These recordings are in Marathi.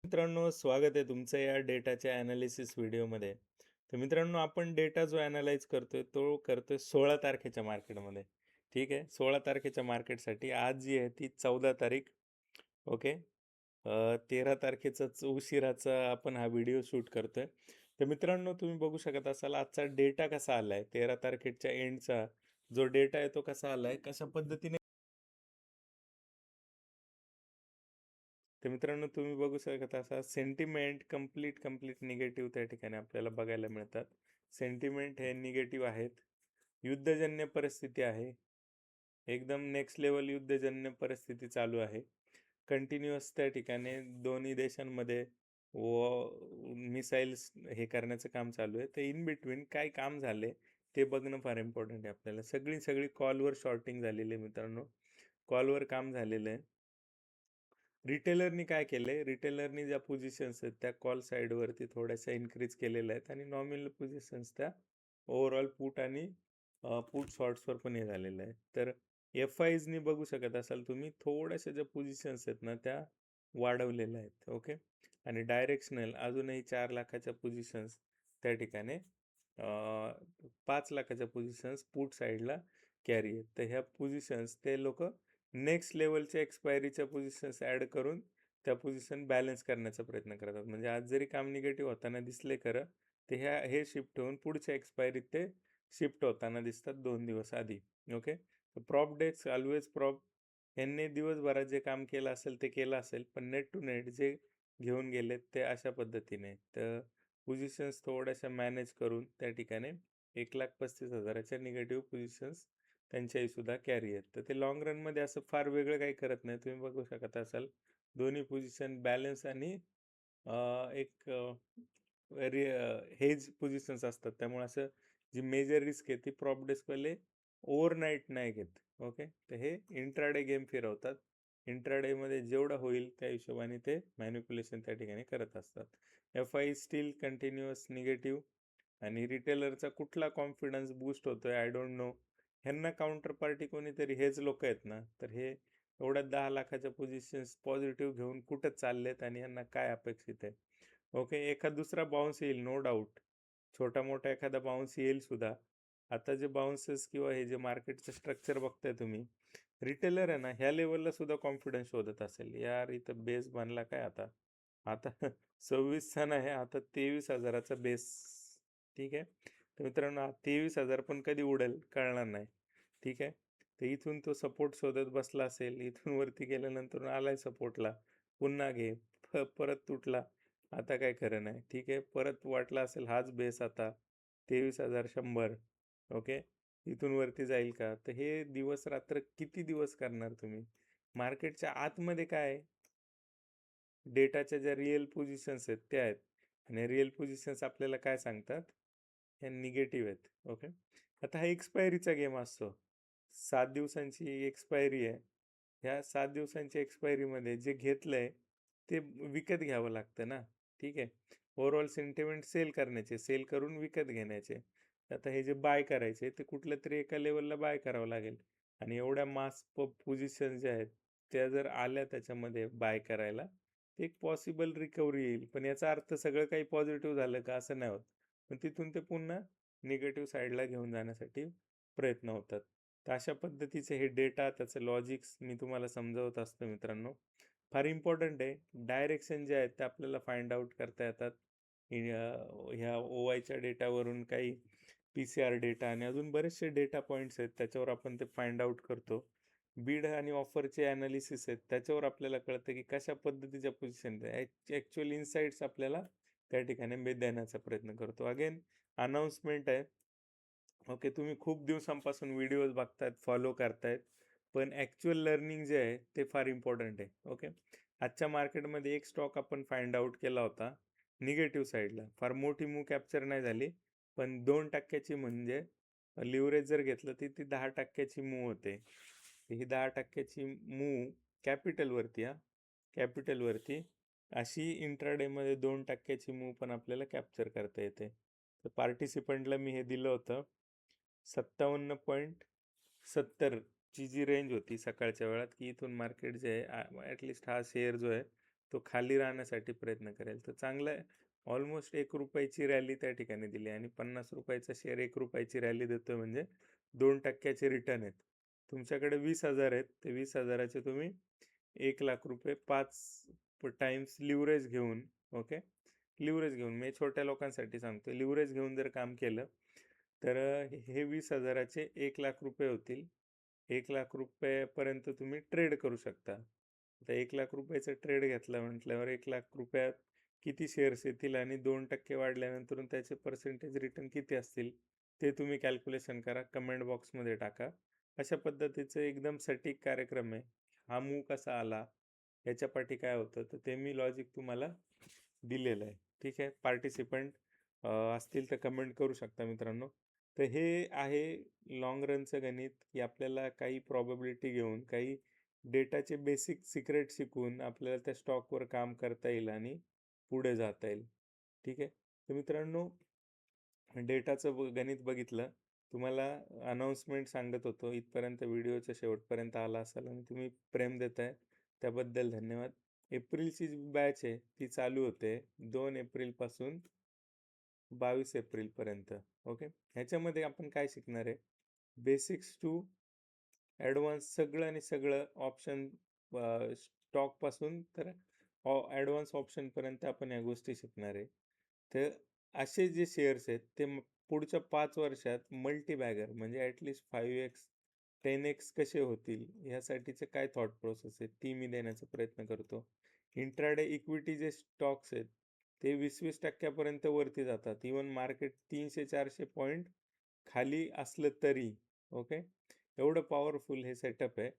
मित्रांनो, स्वागत आहे तुमचं या डेटाच्या ॲनालिसिस व्हिडिओमध्ये. तर मित्रांनो, आपण डेटा जो ॲनालाइज करतोय तो करतोय 16 तारखेच्या मार्केटमध्ये. ठीक आहे. 16 तारखेच्या मार्केटसाठी आज जी आहे ती 14 तारीख. ओके. 13 तारखेचाच उशिराचा आपण हा व्हिडिओ शूट करतोय. तर मित्रांनो, तुम्ही बघू शकत असाल आजचा डेटा कसा आलाय. 13 तारखेच्या एंडचा जो डेटा आहे तो कसा आलाय, कशा पद्धतीने. तर मित्रांनो, तुम्ही बघू शकत असा सेंटिमेंट कंप्लीट निगेटिव्ह त्या ठिकाणी आपल्याला बघायला मिळतात. सेंटिमेंट हे निगेटिव्ह आहेत. युद्धजन्य परिस्थिती आहे. एकदम नेक्स्ट लेवल युद्धजन्य परिस्थिती चालू आहे. कंटिन्युअस त्या ठिकाणी दोन्ही देशांमध्ये मिसाईल्स हे करण्याचं काम चालू आहे. तर इन बिटवीन काय काम झाले ते बघणं फार इम्पॉर्टंट आहे आपल्याला. सगळी सगळी कॉलवर शॉर्टिंग झालेली आहे मित्रांनो. कॉलवर काम झालेलं आहे. रिटेलरनी काय केलंय, रिटेलरनी ज्या पोझिशन्स आहेत त्या कॉल साईडवरती थोड्याशा इन्क्रीज केलेल्या आहेत आणि नॉमिनल पोझिशन्स त्या ओव्हरऑल पुट आणि पुट शॉर्ट्सवर पण हे झालेलं आहे. तर एफ आयजनी बघू शकत असाल तुम्ही थोड्याशा ज्या पोझिशन्स आहेत ना त्या वाढवलेल्या आहेत. ओके. आणि डायरेक्शनल अजूनही 4 लाखाच्या पोझिशन्स त्या ठिकाणी 5 लाखाच्या पोझिशन्स पुट साईडला कॅरी आहेत. तर ह्या पोझिशन्स ते लोक नेक्स्ट लेवलच्या एक्सपायरीच्या पोझिशन्स ॲड करून त्या पोझिशन बॅलन्स करण्याचा प्रयत्न करतात. म्हणजे आज जरी काम निगेटिव्ह होताना दिसले खरं, ते हे शिफ्ट होऊन पुढच्या एक्सपायरीत ते शिफ्ट होताना दिसतात 2 दिवस आधी. Okay. Prop desk always prop यांनी दिवसभरात जे काम केलं असेल ते केलं असेल, पण नेट टू नेट जे घेऊन गेलेत ते अशा पद्धतीने. तर पोझिशन्स थोड्याशा मॅनेज करून त्या ठिकाणी 1,35,000च्या निगेटिव्ह पोझिशन्स त्यांच्याही सुद्धा कॅरी आहेत. तर ते लाँग रनमध्ये असं फार वेगळं काही करत नाही. तुम्ही बघू शकत असाल दोन्ही पोझिशन बॅलन्स आणि एक हेज पोझिशन्स असतात. त्यामुळे असं जी मेजर रिस्क आहे ती प्रॉप डेस्कवाले ओव्हरनाईट नाही घेत. ओके. तर हे इंट्राडे गेम फिरवतात. इंट्राडेमध्ये जेवढं होईल त्या हिशोबाने ते मॅनिप्युलेशन त्या ठिकाणी करत असतात. F I still continuous negative आणि रिटेलरचा कुठला कॉन्फिडन्स बूस्ट होतोय आय डोंट नो. ह्यांना काउंटर पार्टी कोणीतरी हेच लोक आहेत ना, तर हे एवढ्या 10 लाखाच्या पोझिशन्स पॉझिटिव्ह घेऊन कुठं चाललेत आणि यांना काय अपेक्षित आहे. ओके. एखाद दुसरा बाउन्स येईल नो डाऊट. छोटा मोठा एखादा बाउन्स येईल सुद्धा. आता जे बाउन्सेस किंवा हे जे मार्केटचं स्ट्रक्चर बघताय तुम्ही, रिटेलर आहे ना ह्या लेवलला सुद्धा कॉन्फिडन्स शोधत असेल. यार इथं बेस बनला काय आता. आता 26चा नाही, आता 23,000चा बेस. ठीक आहे. तर मित्रांनो 23,000 पण कधी उडेल कळणार नाही. ठीक आहे. तर इथून तो सपोर्ट शोधत बसला असेल, इथून वरती गेल्यानंतर आलाय सपोर्टला, पुन्हा घे, परत तुटला, आता काय खरं नाही. ठीक आहे. परत वाटला असेल हाच बेस आता 23,100. ओके. इथून वरती जाईल का. तर हे दिवस रात्र किती दिवस करणार तुम्ही. मार्केटच्या आतमध्ये काय आहे, डेटाच्या ज्या रिअल पोझिशन्स आहेत त्या आहेत. आणि रिअल पोझिशन्स आपल्याला काय सांगतात, ह्या निगेटिव्ह आहेत. ओके. आता हा एक्सपायरीचा गेम असतो. 7 दिवसांची एक्सपायरी आहे. ह्या 7 दिवसांच्या एक्सपायरीमध्ये जे घेतलंय ते विकत घ्यावं लागतं ना. ठीक आहे. ओव्हरऑल सेंटिमेंट सेल करण्याचे, सेल करून विकत घेण्याचे. आता हे जे बाय करायचे ते कुठल्या तरी एका लेवलला बाय करावं लागेल. आणि एवढ्या मास पोझिशन ज्या आहेत त्या जर आल्या त्याच्यामध्ये बाय करायला, एक पॉसिबल रिकव्हरी येईल. पण याचा अर्थ सगळं काही पॉझिटिव्ह झालं का असं नाही होत. पण तिथून ते पुन्हा निगेटिव्ह साईडला घेऊन जाण्यासाठी प्रयत्न होतात. तर अशा पद्धतीचे हे डेटा त्याचं लॉजिक्स मी तुम्हाला समजावत असतो मित्रांनो. फार इम्पॉर्टंट आहे. डायरेक्शन जे आहेत ते आपल्याला फाइंड आउट करता येतात. ह्या ओ आयच्या डेटावरून काही PCR डेटा आणि अजून बरेचसे डेटा पॉईंट्स आहेत त्याच्यावर आपण ते फाइंड आउट करतो. बीड आणि ऑफरचे ॲनालिसिस आहेत त्याच्यावर आपल्याला कळतं की कशा पद्धतीच्या पोझिशन ॲक्च्युअल इन्साइट्स आपल्याला त्या ठिकाणी देण्याचा प्रयत्न करतो. अगेन अनाऊन्समेंट आहे. ओके. तुम्ही खूप दिवसांपासून व्हिडिओज बघतायत, फॉलो करतायत, पण ॲक्च्युअल लर्निंग जे आहे ते फार इम्पॉर्टंट आहे. ओके. आजच्या मार्केटमध्ये एक स्टॉक आपण फाइंड आउट केला होता निगेटिव्ह साईडला. फार मोठी मूव कॅप्चर नाही झाली, पण 2% म्हणजे लिव्हरेज जर घेतलं तर ती 10%ची मूव होते. ही 10%ची मूव कॅपिटलवरती कॅपिटलवरती अशी इंट्राडेमध्ये 2%ची मूव पण आपल्याला कॅप्चर करता येते. तर पार्टिसिपंटला मी हे दिलं होतं 57.70 ची जी रेंज होती सकाळच्या वेळात, की इथून मार्केट जे आहे ॲटलिस्ट हा शेअर जो आहे तो खाली राहण्यासाठी प्रयत्न करेल. तर चांगलं आहे. ऑलमोस्ट 1 रुपयाची रॅली त्या ठिकाणी दिली आणि 50 रुपयाचा शेअर 1 रुपयाची रॅली देतोय म्हणजे 2% रिटर्न आहेत. तुमच्याकडे 20,000 आहेत. ते 20,000चे तुम्ही 1,00,000 रुपये 5 टाइम्स लिव्हरेज घेऊन, ओके, लिव्हरेज घेऊन मी छोट्या लोकांसाठी सांगतो. लिव्हरेज घेऊन जर काम केलं तर हे 20,000चे 1,00,000 रुपये होतील. 1,00,000 रुपयापर्यंत तुम्ही ट्रेड करू शकता. आता 1,00,000 रुपयाचा ट्रेड घेतला म्हटल्यावर 1,00,000 रुपयात किती शेअर्स येतील आणि 2% वाढल्यानंतर त्याचे पर्सेंटेज रिटर्न किती असतील ते तुम्ही कॅल्क्युलेशन करा, कमेंट बॉक्समध्ये टाका. अशा पद्धतीचं एकदम सटीक कार्यक्रम आहे. हा मूव कसा आला, याच्या पाठी काय होतं, तर ते मी लॉजिक तुम्हाला दिलेलं आहे. ठीक आहे. पार्टिसिपंट असतील तर कमेंट करू शकता मित्रांनो. तर हे आहे लाँग रनचं गणित, की आपल्याला काही प्रॉबॅबिलिटी घेऊन काही डेटाचे बेसिक सिक्रेट शिकून आपल्याला त्या स्टॉकवर काम करता येईल आणि पुढे जाता येईल. ठीक आहे. तर मित्रांनो, डेटाचं गणित बघितलं. तुम्हाला अनाउन्समेंट सांगत होतो. इथपर्यंत व्हिडिओच्या शेवटपर्यंत आला असाल आणि तुम्ही प्रेम देताय त्याबद्दल धन्यवाद. एप्रिलची जी बॅच आहे ती चालू होते 2 एप्रिलपासून 22 एप्रिलपर्यंत. ओके. ह्याच्यामध्ये आपण काय शिकणार आहे, बेसिक्स टू ॲडव्हान्स सगळं आणि सगळं ऑप्शन, स्टॉकपासून तर ॲडव्हान्स ऑप्शनपर्यंत आपण या गोष्टी शिकणार आहे. तर असे जे शेअर्स आहेत ते पुढच्या 5 वर्षात मल्टीबॅगर म्हणजे ॲटलिस्ट 5x 10x कसे होतील ह्यासाठीचे काय थॉट प्रोसेस आहे ती मी देण्याचा प्रयत्न करतो. इंट्राडे इक्विटी जे स्टॉक्स आहेत ते 20-20% वरती जातात. इवन मार्केट 300-400 पॉईंट खाली असलं तरी. ओके. एवढं पॉवरफुल हे सेटअप आहे.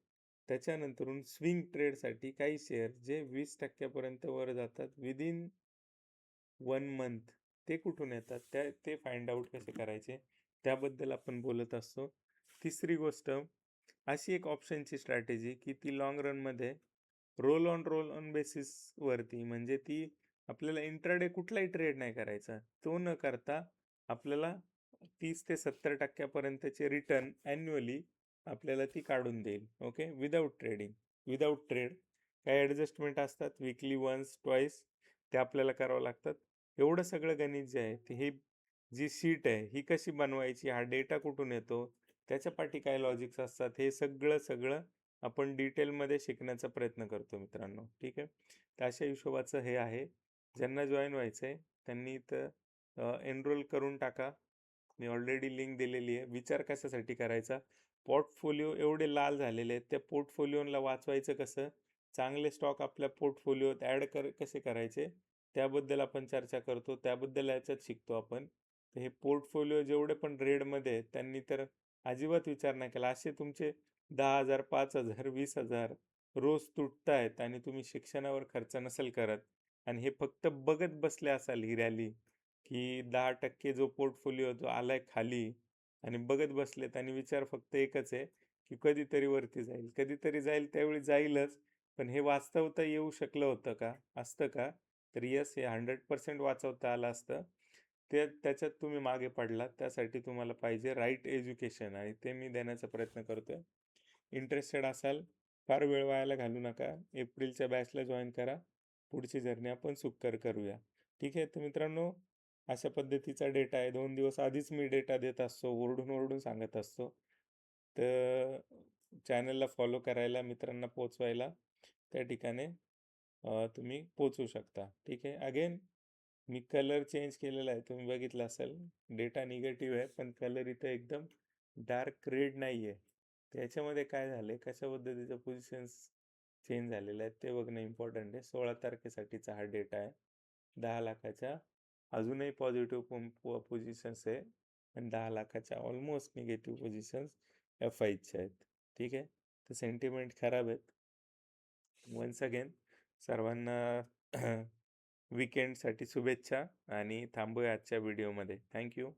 त्याच्यानंतरून स्विंग ट्रेडसाठी काही शेअर जे 20% वर जातात विदिन 1 मंथ, ते कुठून येतात ते फाइंड आउट कसे करायचे त्याबद्दल आपण बोलत असतो. तिसरी गोष्ट, अशी एक ऑप्शनची स्ट्रॅटेजी की ती लाँग रनमध्ये रोल ऑन बेसिसवरती, म्हणजे ती आपल्याला इंट्राडे कुठलाही ट्रेड नाही करायचा. तो न करता आपल्याला 30 ते 70% रिटर्न ॲन्युअली आपल्याला ती काढून देईल. ओके. Without trade. काही ॲडजस्टमेंट असतात वीकली वन्स ट्वाईस, ते आपल्याला करावं लागतात. एवढं सगळं गणित जे आहे ते ही जी शीट आहे ही कशी बनवायची, हा डेटा कुठून येतो, त्याच्या पाठी काय लॉजिक्स असतात, हे सगळं आपण डिटेलमध्ये शिकण्याचा प्रयत्न करतो मित्रांनो. ठीक आहे. तर अशा हिशोबाचं हे आहे. ज्यांना जॉईन व्हायचं आहे त्यांनी इथं एनरोल करून टाका. मी ऑलरेडी लिंक दिलेली आहे. विचार कशासाठी करायचा, पोर्टफोलिओ एवढे लाल झालेले आहेत, त्या पोर्टफोलिओला वाचवायचं कसं, चांगले स्टॉक आपल्या पोर्टफोलिओत ॲड कसे करायचे त्याबद्दल आपण चर्चा करतो. त्याबद्दल याच्यात शिकतो आपण. तर हे पोर्टफोलिओ जेवढे पण रेडमध्ये आहेत त्यांनी तर अजिबात विचार नाही केला. असे तुमचे 10,000, 5,000, 20,000 रोज तुटतायत आणि तुम्ही शिक्षणावर खर्च नसेल करत आणि हे फक्त बघत बसले असाल ही रॅली, की 10% जो पोर्टफोलिओ जो आलाय खाली आणि बघत बसलेत आणि विचार फक्त एकच आहे, की कधीतरी वरती जाईल, कधीतरी जाईल, त्यावेळी जाईलच. पण हे वाचवता येऊ शकलं होतं का? असतं का? तर येस, हे 100% वाचवता आलं असतं. त्याच्यात तुम्ही मागे पडलात. त्यासाठी तुम्हाला पाहिजे राईट एज्युकेशन आणि ते मी देण्याचा प्रयत्न करतोय. इंटरेस्टेड असाल, फार वेळ वायाला घालू नका. एप्रिलच्या बॅचला जॉईन करा. पुढची जर्नी आपण सुकर करूया. ठीक आहे. तर मित्रांनो, अशा पद्धतीचा डेटा आहे. 2 दिवस आधीच मी डेटा देत असतो, ओरडून सांगत असतो. तर चॅनलला फॉलो करायला, मित्रांना पोचवायला त्या ठिकाणी तुम्ही पोचू शकता. ठीक आहे. अगेन मी कलर चेंज केलेला आहे, तुम्ही बघितलं असेल. डेटा निगेटिव्ह आहे पण कलर इथं एकदम डार्क रेड नाही आहे. त्याच्यामध्ये काय झालं, कशा पद्धतीचं पोझिशन्स चेंज झालेलं आहे ते बघणं इम्पॉर्टंट आहे. 16 तारखेसाठीचा हा डेटा आहे. 10 लाखाच्या अजूनही पॉझिटिव्ह पोझिशन्स आहे आणि 10 लाखाच्या ऑलमोस्ट निगेटिव्ह पोझिशन्स FIच्या आहेत. ठीक आहे. तर सेंटिमेंट खराब आहेत. वन्स अगेन सर्वांना वीकेंडसाठी शुभेच्छा आणि थांबूया आजच्या व्हिडिओमध्ये. थँक्यू.